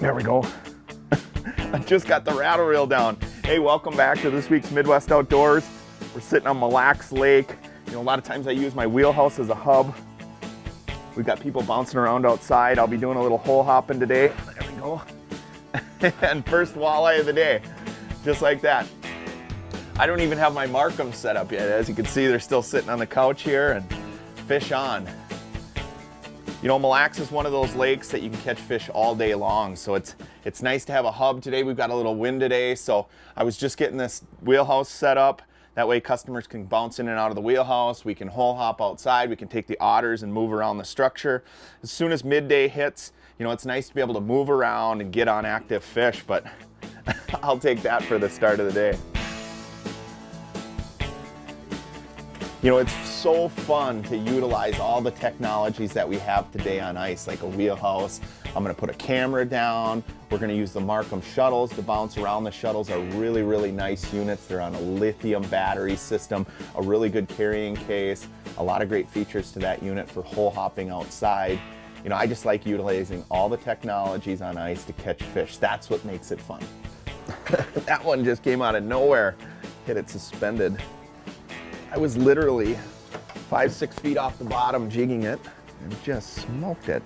There we go. I just got the rattle reel down. Hey, welcome back to this week's Midwest Outdoors. We're sitting on Mille Lacs Lake. You know, a lot of times I use my wheelhouse as a hub. We've got people bouncing around outside. I'll be doing a little hole hopping today. There we go. And first walleye of the day, just like that. I don't even have my Markham set up yet. As you can see, they're still sitting on the couch here and fish on. You know, Mille Lacs is one of those lakes that you can catch fish all day long. So it's nice to have a hub today. We've got a little wind today. So I was just getting this wheelhouse set up. That way customers can bounce in and out of the wheelhouse. We can hole hop outside. We can take the otters and move around the structure. As soon as midday hits, you know, it's nice to be able to move around and get on active fish, but I'll take that for the start of the day. You know, it's so fun to utilize all the technologies that we have today on ice, like a wheelhouse. I'm gonna put a camera down. We're gonna use the Markham shuttles to bounce around. The shuttles are really, really nice units. They're on a lithium battery system, a really good carrying case, a lot of great features to that unit for hole hopping outside. You know, I just like utilizing all the technologies on ice to catch fish. That's what makes it fun. That one just came out of nowhere, hit it suspended. I was literally 5-6 feet off the bottom jigging it and just smoked it.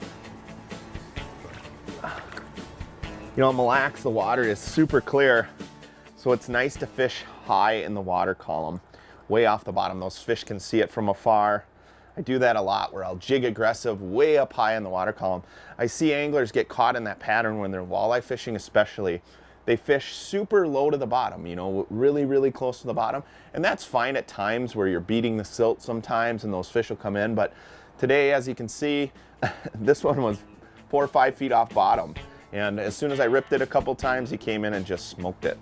You know, in Mille Lacs, the water is super clear, so it's nice to fish high in the water column, way off the bottom. Those fish can see it from afar. I do that a lot where I'll jig aggressive way up high in the water column. I see anglers get caught in that pattern when they're walleye fishing especially. They fish super low to the bottom, you know, really, really close to the bottom. And that's fine at times where you're beating the silt sometimes and those fish will come in. But today, as you can see, this one was 4 or 5 feet off bottom. And as soon as I ripped it a couple times, he came in and just smoked it.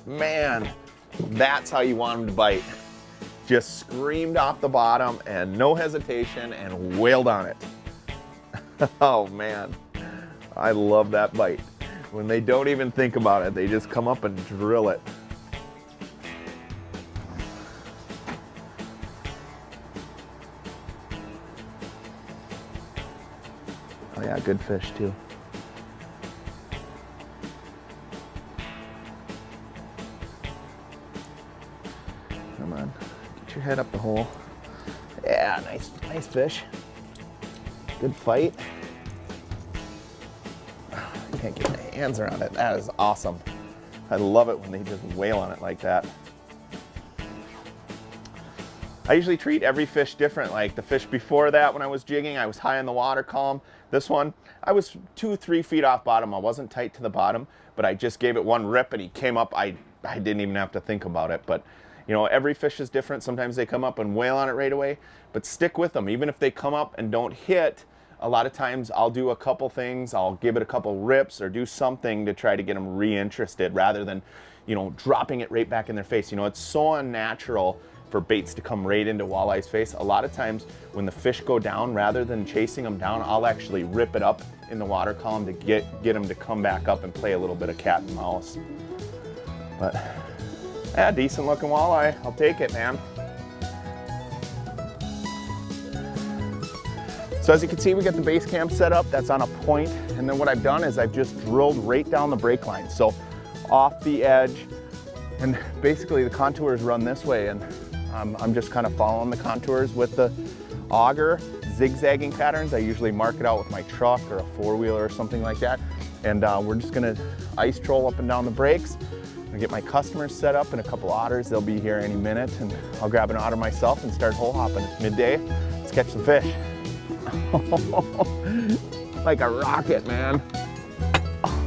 Man, that's how you want him to bite. Just screamed off the bottom and no hesitation and wailed on it. Oh man, I love that bite. When they don't even think about it, they just come up and drill it. Oh yeah, good fish too. Come on. Get your head up the hole. Yeah, nice fish. Good fight. I can't get my hands around it. That is awesome. I love it when they just wail on it like that. I usually treat every fish different. Like the fish before that when I was jigging, I was high in the water column. This one, I was 2-3 feet off bottom. I wasn't tight to the bottom, but I just gave it one rip and he came up. I didn't even have to think about it. But you know, every fish is different. Sometimes they come up and wail on it right away, but stick with them. Even if they come up and don't hit, a lot of times I'll do a couple things. I'll give it a couple rips or do something to try to get them reinterested rather than, you know, dropping it right back in their face. You know, it's so unnatural for baits to come right into walleye's face. A lot of times when the fish go down, rather than chasing them down, I'll actually rip it up in the water column to get them to come back up and play a little bit of cat and mouse. But yeah, decent looking walleye. I'll take it, man. So as you can see, we got the base camp set up. That's on a point. And then what I've done is I've just drilled right down the brake line. So off the edge, and basically the contours run this way. And I'm just kind of following the contours with the auger, zigzagging patterns. I usually mark it out with my truck or a four-wheeler or something like that. And we're just gonna ice troll up and down the brakes. I get my customers set up and a couple otters. They'll be here any minute, and I'll grab an otter myself and start hole hopping. It's midday. Let's catch some fish. Like a rocket, man.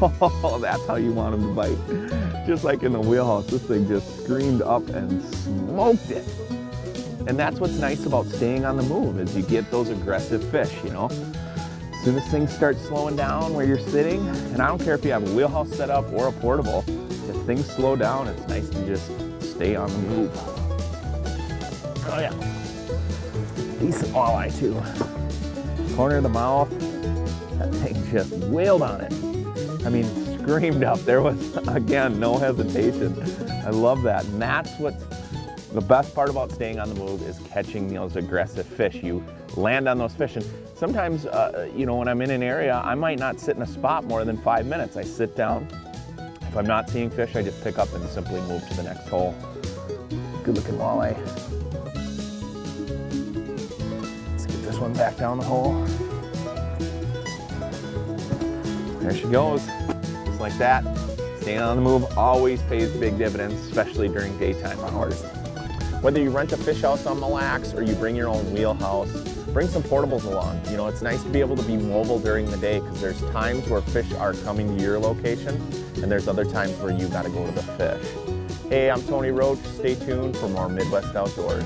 Oh, that's how you want them to bite. Just like in the wheelhouse, this thing just screamed up and smoked it. And that's what's nice about staying on the move, is you get those aggressive fish, you know. As soon as things start slowing down where you're sitting, and I don't care if you have a wheelhouse set up or a portable, if things slow down, it's nice to just stay on the move. Oh yeah. Decent walleye too. Corner of the mouth, that thing just wailed on it. I mean, screamed up. There was, again, no hesitation. I love that. And that's what's the best part about staying on the move, is catching those aggressive fish. You land on those fish. And sometimes, you know, when I'm in an area, I might not sit in a spot more than 5 minutes. I sit down. If I'm not seeing fish, I just pick up and simply move to the next hole. Good looking walleye. Let's get this one back down the hole. There she goes, just like that. Staying on the move always pays big dividends, especially during daytime hours. Whether you rent a fish house on Mille Lacs or you bring your own wheelhouse, bring some portables along. You know, it's nice to be able to be mobile during the day because there's times where fish are coming to your location and there's other times where you gotta go to the fish. Hey, I'm Tony Roach. Stay tuned for more Midwest Outdoors.